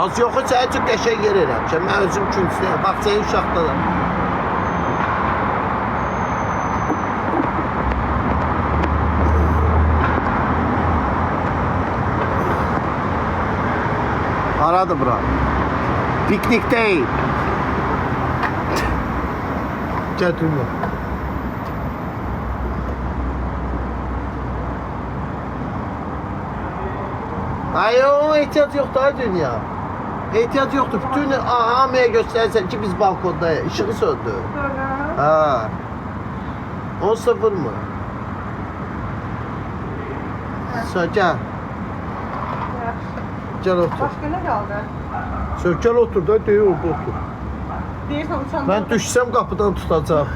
Az yoxu sənin üçün qəşəng yer eləmişəm. Mən özüm künclüyəm. Bax, sənin uşaqda da. Haradır bura? Piknik değil. Gel dünya. Hayır, ona ehtiyac yok daha dünya. İhtiyac yoktur. Bütün hamıya göstersen ki biz balkondayız. Işığı söndü. Ha. 10-0 mı? Sen gel. Gel otur. Başka ne kaldı? Sen gel otur da değil orada otur. Değilsen uçan. Ben düşsem kapıdan tutacağım.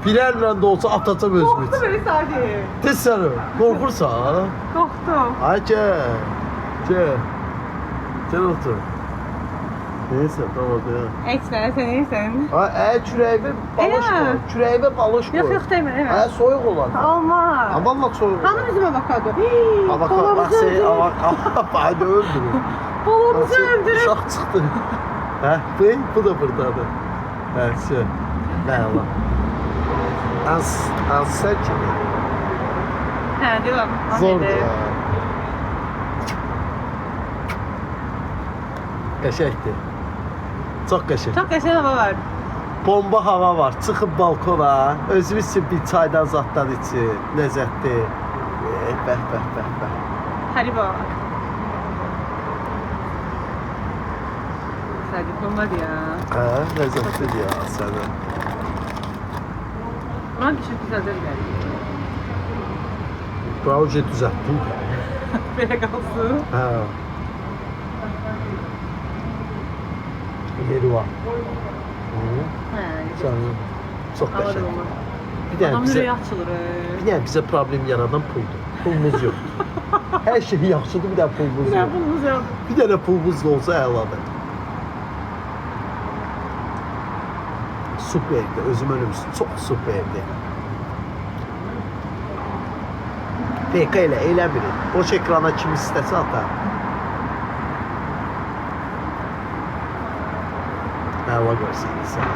Bilərlə də olsa atacağım özümü. Korktu beni sadece. Tez səni, qorxursan? Korktum. Ay gel. Gel. Gel otur. Neyse tamam ya. Eksene sen iyisin. Ay kürəyimə balış Elə? koy. Kürəyimə balış koy. Yok deme deme. Ay soyuq olan. Olmaz. Ha vallahi soyuq. Hanım yüzüme bakardı. Ha bak bak Babamızı seni öldürür. hadi öldürür. Babamızı öldürür. Uşaq çıxdı. Hə, bu da burdadır. Hə, şey. Nə Allah. Az sen kimi? He diyorum. Zor ya. Qəşəngdir. Çox qəşəng. Çok yaşayan hava var. Bomba hava var. Çıxıb balkona, özünüz üçün bir çaydan zaddan için. Ləzzətli. Bəh, bəh, bəh, bəh. Haribo. Sadece olmadı ya. Hə, ləzzətlidir ya sənə. Ulan küçük güzel değil mi? Proje düzəltdim. Böyle kalsın. Hə. Yeri var. He. Sənin çox Hava da qəşəng. olmaz. Bir dənə Adam bizə yüreği açılır. bir dənə bizə problem yaradan puldur. Pulumuz yoxdur. Hər şey yaxşıdır, bir dənə pulumuz Ne yox. bulunuz ya? Bir dənə pulumuz da olsa əladır. Super evdə, özüm ölümsün. Çox super evdə. PK ilə eləmirik. Boş ekrana kim istəsə atar. Əla görsün insan.